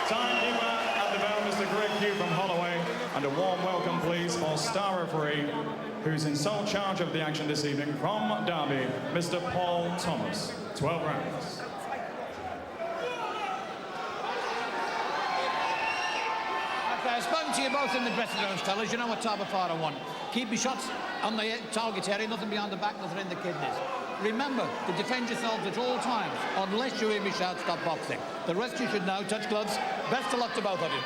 Timekeeper at the bell, Mr. Greg Hugh from Holloway. And a warm welcome, please, for star referee, who's in sole charge of the action this evening, from Derby, Mr. Paul Thomas. 12 rounds. I've spoken to you both in the dressing rooms, fellas. You know what type of fight I want. Keep your shots on the target area, nothing behind the back, nothing in the kidneys. Remember to defend yourselves at all times, unless you hear me shout, stop boxing. The rest you should know. Touch gloves. Best of luck to both of you.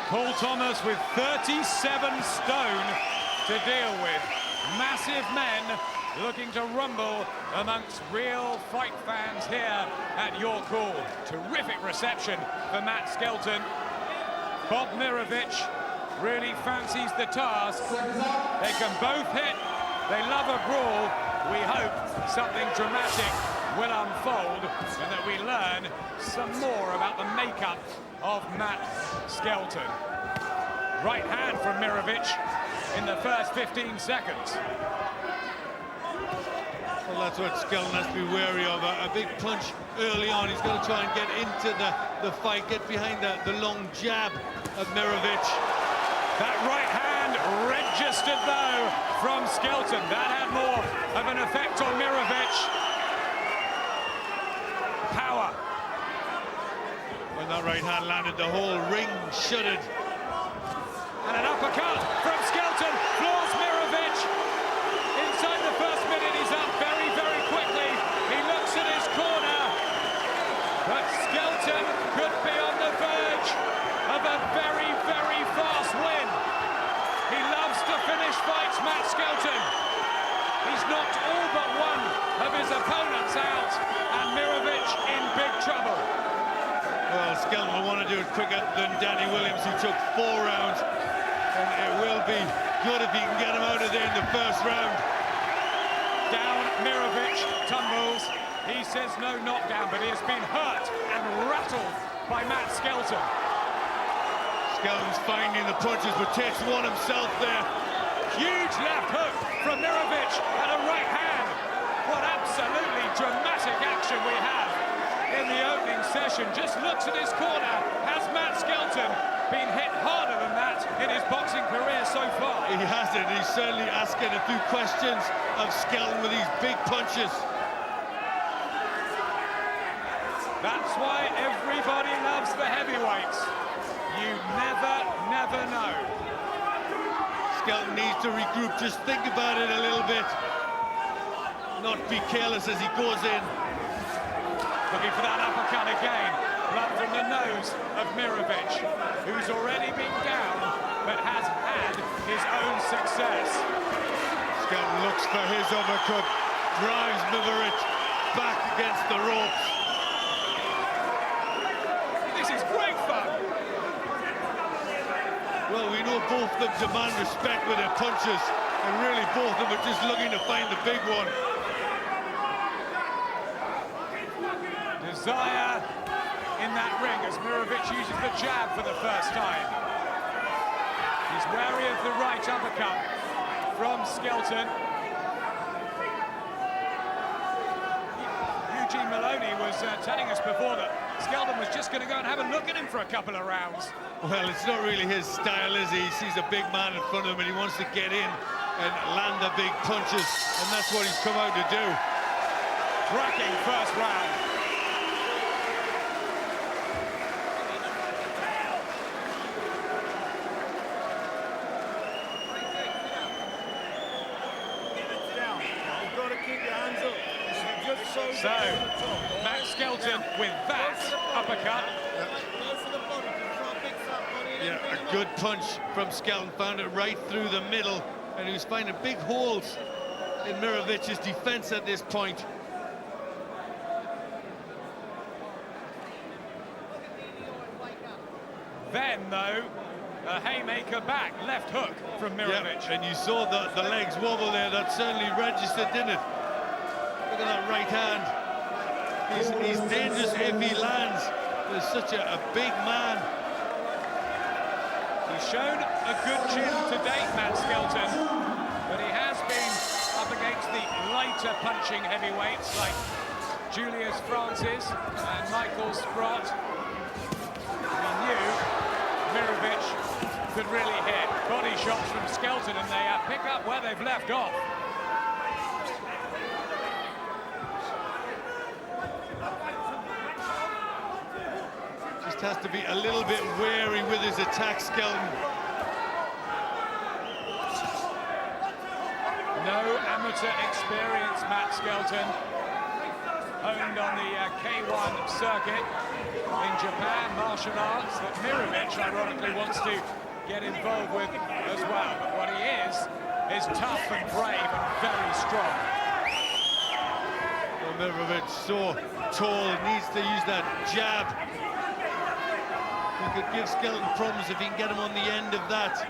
Paul Thomas with 37 stone to deal with. Massive men looking to rumble amongst real fight fans here at York Hall. Terrific reception for Matt Skelton. Bob Mirovic really fancies the task. They can both hit. They love a brawl. We hope something dramatic will unfold and that we learn some more about the makeup of Matt Skelton. Right hand from Mirovic in the first 15 seconds. Well, that's what Skelton has to be wary of. A big punch early on. He's got to try and get into the fight, get behind the long jab of Mirovic. That right hand registered, though, from Skelton. That had more of an effect on Mirovic. Power. When that right hand landed, the whole ring shuddered. And an uppercut from Skelton. Floors Mirovic. Inside the first minute, he's up very, very quickly. He looks at his corner. But Skelton could be on the verge of a very, very fast win. He loves to finish fights, Matt Skelton. He's knocked all but one of his opponents out, and Mirovic in big trouble. Well, Skelton will want to do it quicker than Danny Williams, who took 4 rounds. And it will be good if he can get him out of there in the first round. Down, Mirovic tumbles. He says no knockdown, but he has been hurt and rattled by Matt Skelton. Skelton's finding the punches, but takes one himself there. Huge left hook from Mirovic and a right hand. What absolutely dramatic action we have in the opening session. Just looks at his corner. Has Matt Skelton been hit harder than that in his boxing career so far? He hasn't. He's certainly asking a few questions of Skelton with these big punches. That's why everybody loves the heavyweights. You never know. Skelton needs to regroup. Just think about it a little bit. Not be careless as he goes in. Looking for that uppercut again. Blood from the nose of Mirovic, who's already been down, but has had his own success. Skelton looks for his uppercut, drives Mirovic back against the ropes. This is great fun. Well, we know both of them demand respect with their punches, and really both of them are just looking to find the big one. Desire in that ring as Mirovic uses the jab for the first time. He's wary of the right uppercut from Skelton. Eugene Maloney was telling us before that Skelton was just going to go and have a look at him for a couple of rounds. Well, it's not really his style, is he? He sees a big man in front of him and he wants to get in and land the big punches, and that's what he's come out to do. Cracking first round. So, Matt Skelton with that uppercut. Yeah, a good punch from Skelton, found it right through the middle, and he was finding big holes in Mirovic's defense at this point. Then, though, a haymaker back, left hook from Mirovic. Yeah, and you saw the legs wobble there. That certainly registered, didn't it? Look at that right hand. He's dangerous if he lands. There's such a big man. He's shown a good chin to date, Matt Skelton, but he has been up against the lighter punching heavyweights like Julius Francis and Michael Sprott. He knew could really hit. Body shots from Skelton, and they pick up where they've left off. Just has to be a little bit wary with his attack, Skelton. No amateur experience, Matt Skelton. Honed on the K1 circuit in Japan, martial arts that Mirovic, ironically, wants to get involved with as well. But what he is tough and brave and very strong. Well, Mirovic, so tall, needs to use that jab. He could give Skelton problems if he can get him on the end of that.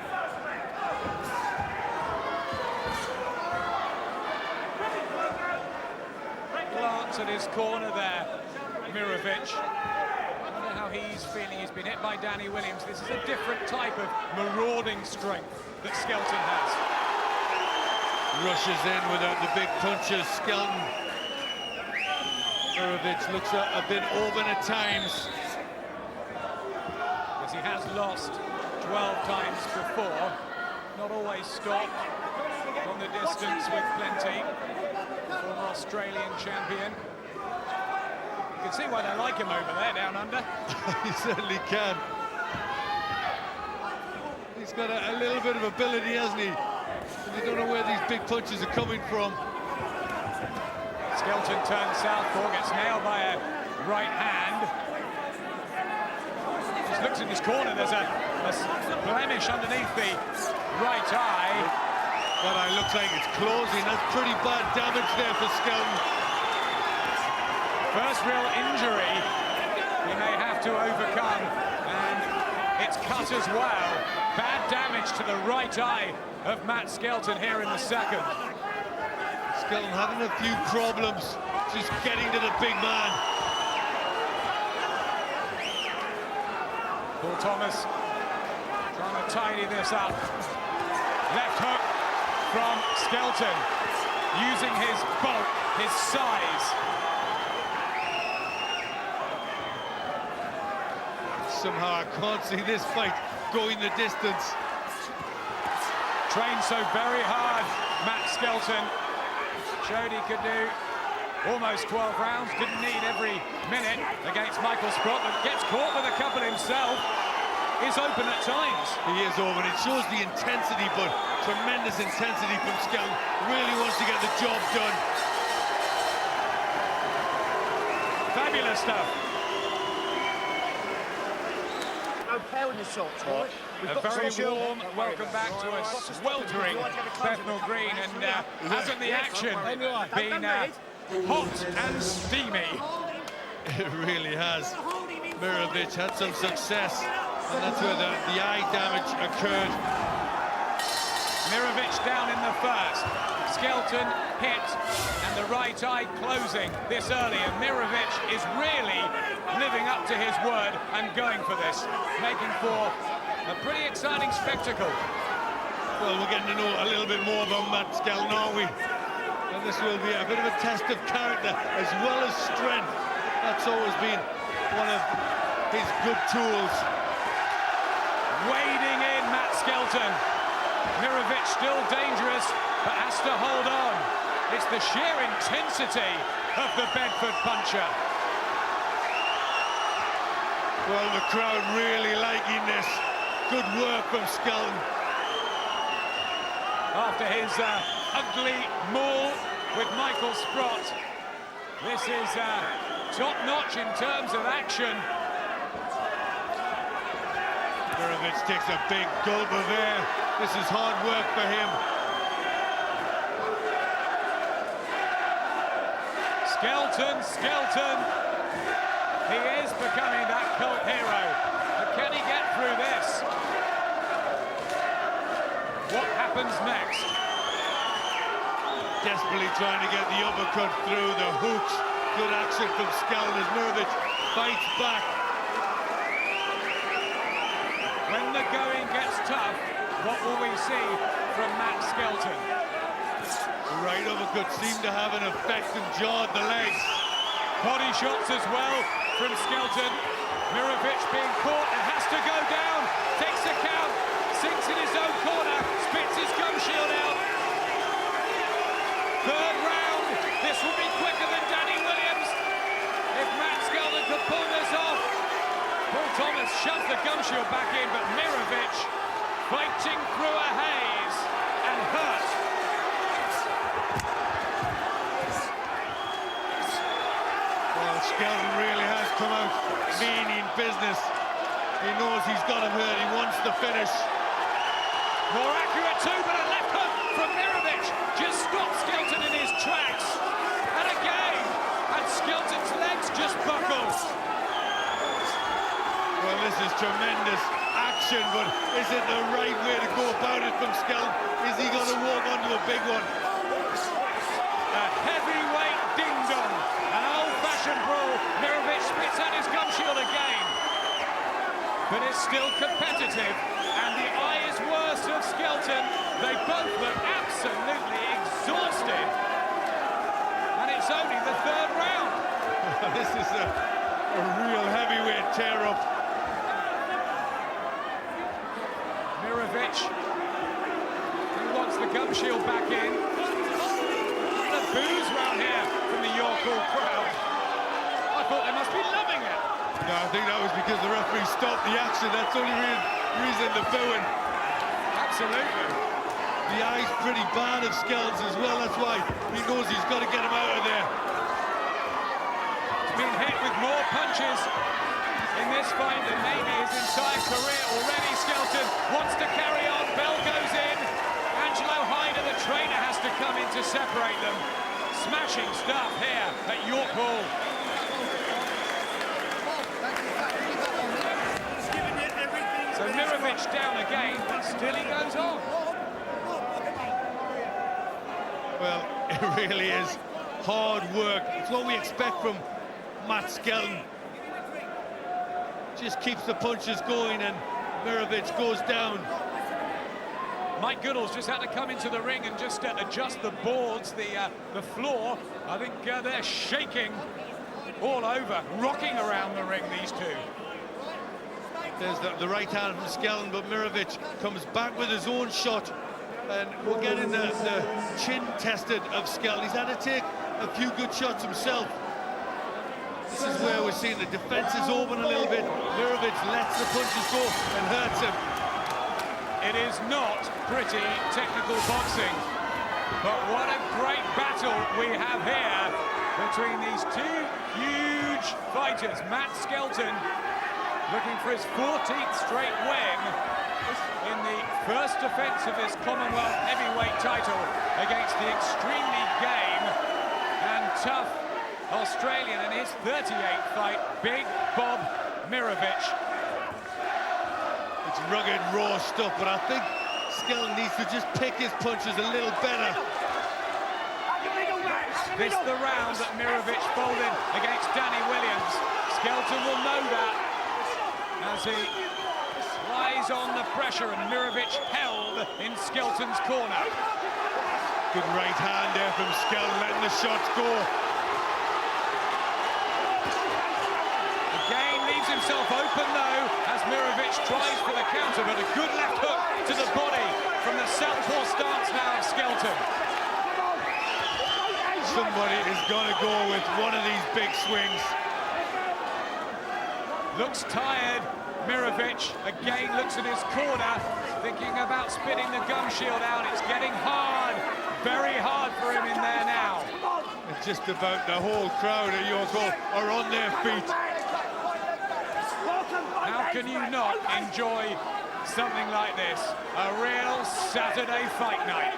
Glance at his corner there, Mirovic. I wonder how he's feeling. He's been hit by Danny Williams. This is a different type of marauding strength that Skelton has. Rushes in without the big punches, Skelton. Mirovic looks a bit open at times. Yes, he has lost 12 times before. Not always stopped on the distance with plenty. Former Australian champion. You can see why they like him over there down under. He certainly can. He's got a little bit of ability, hasn't he? And you don't know where these big punches are coming from. Skelton turns southpaw, gets nailed by a right hand. Just looks in his corner, there's a blemish underneath the right eye. That eye looks like it's closing. That's pretty bad damage there for Skelton. First real injury he may have to overcome, and it's cut as well. Bad damage to the right eye of Matt Skelton here in the second. Skelton having a few problems, just getting to the big man. Paul Thomas trying to tidy this up. Left hook from Skelton, using his bulk, his size. Somehow I can't see this fight going the distance. Trained so very hard, Matt Skelton. Showed he could do almost 12 rounds, didn't need every minute against Michael Sprott, but gets caught with a couple himself. Is open at times. He is open. It shows the intensity, but tremendous intensity from Skelton. Really wants to get the job done. Fabulous stuff. Okay with the shots, right? A very warm welcome back to a sweltering Bethnal Green, and hasn't the action been hot and steamy? It really has. Mirovic had some success, and that's where the eye damage occurred. Mirovic down in the first. Skelton hit, and the right eye closing this early, and Mirovic is really living up to his word and going for this, making for a pretty exciting spectacle. Well, we're getting to know a little bit more about Matt Skelton, aren't we? And this will be a bit of a test of character as well as strength. That's always been one of his good tools. Wading in, Matt Skelton. Mirovic still dangerous, but has to hold on. It's the sheer intensity of the Bedford puncher. Well, the crowd really liking this. Good work from Skelton. After his ugly maul with Michael Sprott, this is top-notch in terms of action. Mirovic takes a big gulp of air. This is hard work for him. Skelton. He is becoming that cult hero. But can he get through this? What happens next? Desperately trying to get the uppercut through the hooks. Good action from Skelton as Mirovic fights back. When the going gets tough, what will we see from Matt Skelton? The right uppercut seemed to have an effect and jarred the legs. Body shots as well from Skelton. Mirovic being caught and has to go down. Takes the count. sinks in his own corner, spits his gum shield out. Third round, this will be quicker than Danny Williams. If Matt Skelton could pull this off. Paul Thomas shoves the gum shield back in, but Mirovic fighting through a haze and hurt. Well, Skelton really has come out meaning business. He knows he's got him hurt, he wants the finish. More accurate too, but a left hook from Mirovic just stops Skelton in his tracks. And again, and Skelton's legs just buckle. Well, this is tremendous action, but is it the right way to go about it from Skelton? Is he going to walk onto a big one? A heavyweight ding-dong, an old-fashioned brawl. Mirovic spits out his gum shield again. But it's still competitive, and the eye is worse of Skelton. They both look absolutely exhausted. And it's only the third round. This is a real heavyweight tear-up. Mirovic, who wants the gum shield back in. The boos round here from the York Hall crowd. I thought they must be loving it. No, I think that was because the referee stopped the action. That's the only reason they're booing. Absolutely. The eye's pretty bad of Skelton's as well. That's why he knows he's got to get him out of there. He's been hit with more punches in this fight than maybe his entire career already. Skelton wants to carry on. Bell goes in. Angelo Hyder, the trainer, has to come in to separate them. Smashing stuff here at York Hall. So Mirovic down again, but still he goes on. Well, it really is hard work. It's what we expect from Matt Skelton. Just keeps the punches going and Mirovic goes down. Mike Goodall's just had to come into the ring and just adjust the boards, the floor. I think they're shaking all over, rocking around the ring, these two. There's the right hand from Skelton, but Mirovic comes back with his own shot. And we're getting the chin tested of Skelton. He's had to take a few good shots himself. This is where we're seeing the defense is open a little bit. Mirovic lets the punches go and hurts him. It is not pretty technical boxing, but what a great battle we have here between these two huge fighters. Matt Skelton looking for his 14th straight win in the first defense of his Commonwealth Heavyweight Title against the extremely game and tough Australian in his 38th fight, Big Bob Mirovic. It's rugged, raw stuff, but I think Skelton needs to just pick his punches a little better. This the round that Mirovic folded against Danny Williams. Skelton will know that as he lies on the pressure, and Mirovic held in Skelton's corner. Good right hand there from Skelton, letting the shots go. Again leaves himself open though as Mirovic tries for the counter, but a good left hook to the body from the southpaw stance now of Skelton. Somebody is going to go with one of these big swings. Looks tired. Mirovic again looks at his corner, thinking about spitting the gum shield out. It's getting hard, very hard for him in there now. And just about the whole crowd at York Hall are on their feet. How can you not enjoy something like this? A real Saturday fight night.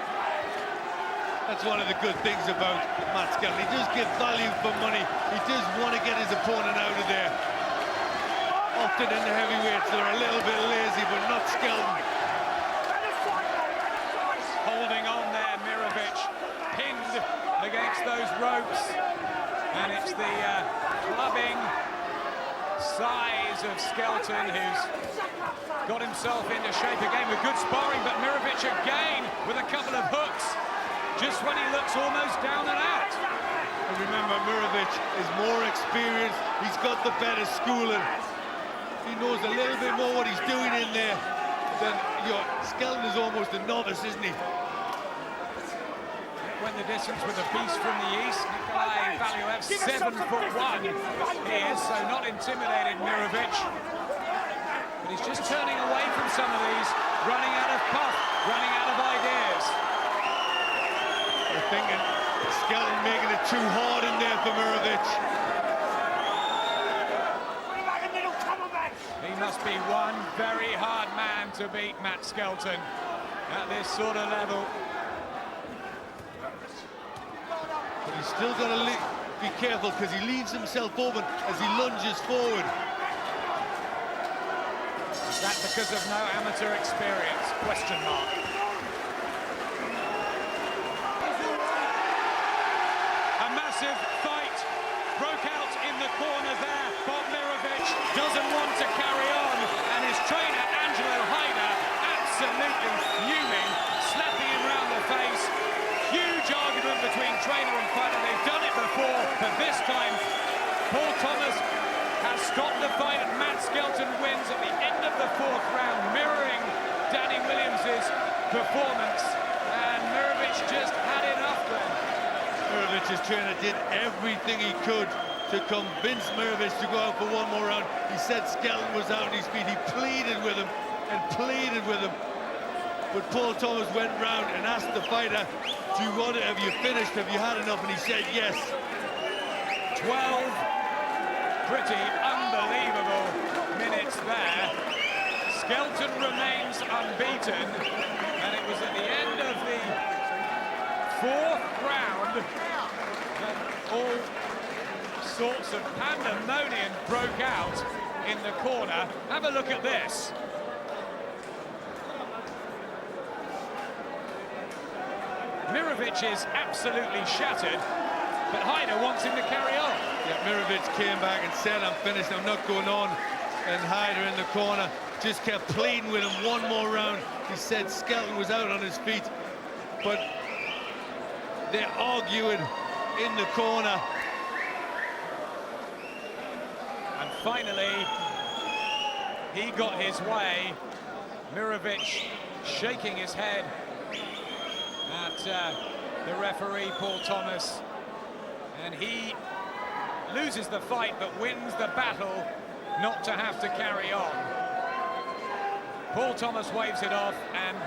That's one of the good things about Matt Skelton. He does give value for money. He does want to get his opponent out of there. Often in the heavyweights, they're a little bit lazy, but not Skelton. Holding on there, Mirovic, pinned against those ropes. And it's the clubbing size of Skelton who's got himself into shape again with good sparring, but Mirovic again with a couple of hooks, just when he looks almost down and out. And remember, Mirovic is more experienced. He's got the better schooling. He knows a little bit more what he's doing in there. then Skelton is almost a novice, isn't he? Went the distance with a beast from the east. Nikolai Valuev, 7'1" he is, so not intimidated Mirovic. But he's just turning away from some of these, running out of puff, running out of ideas. They're thinking Skelton making it too hard in there for Mirovic. He must be one very hard man to beat, Matt Skelton, at this sort of level. But he's still got to be careful because he leaves himself open as he lunges forward. Is that because of no amateur experience? Question mark. A massive fight broke out in the corner there. Bob Mirovic doesn't want to carry on, and his trainer, Angelo Haider, absolutely fuming, slapping him round the face. Huge argument between trainer and fighter. They've done it before, but this time Paul Thomas has stopped the fight, and Matt Skelton wins at the end of the 4th round, mirroring Danny Williams's performance. And Mirovic just had enough then. Mirovic's trainer did everything he could to convince Mirovic to go out for one more round. He said Skelton was out on his feet. He pleaded with him and pleaded with him. But Paul Thomas went round and asked the fighter, "Do you want it? Have you finished? Have you had enough?" And he said yes. 12 pretty unbelievable minutes there. Skelton remains unbeaten, and it was at the end of the 4th round that all sorts of pandemonium broke out in the corner. Have a look at this. Mirovic is absolutely shattered, but Haider wants him to carry on. Yeah, Mirovic came back and said, "I'm finished, I'm not going on." And Haider in the corner just kept pleading with him one more round. He said Skelton was out on his feet, but they're arguing in the corner. And finally, he got his way. Mirovic shaking his head at the referee, Paul Thomas. And he loses the fight, but wins the battle not to have to carry on. Paul Thomas waves it off, and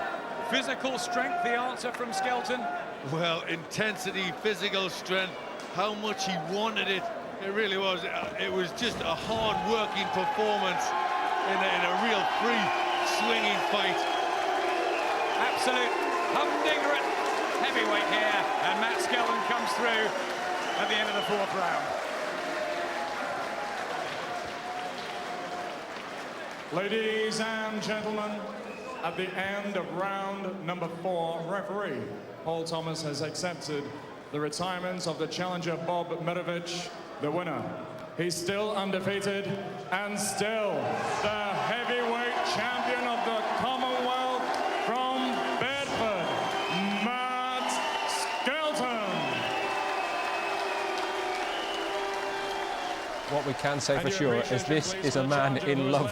physical strength, the answer from Skelton? Well, intensity, physical strength, how much he wanted it. It really was. It was just a hard-working performance in a real free, swinging fight. Absolute humdinger at heavyweight here, and Matt Skelton comes through at the end of the 4th round. Ladies and gentlemen, at the end of round number 4, referee Paul Thomas has accepted the retirement of the challenger Bob Mirovic, the winner. He's still undefeated and still the heavyweight champion of the Commonwealth from Bedford, Matt Skelton. What we can say for sure is this is a man in love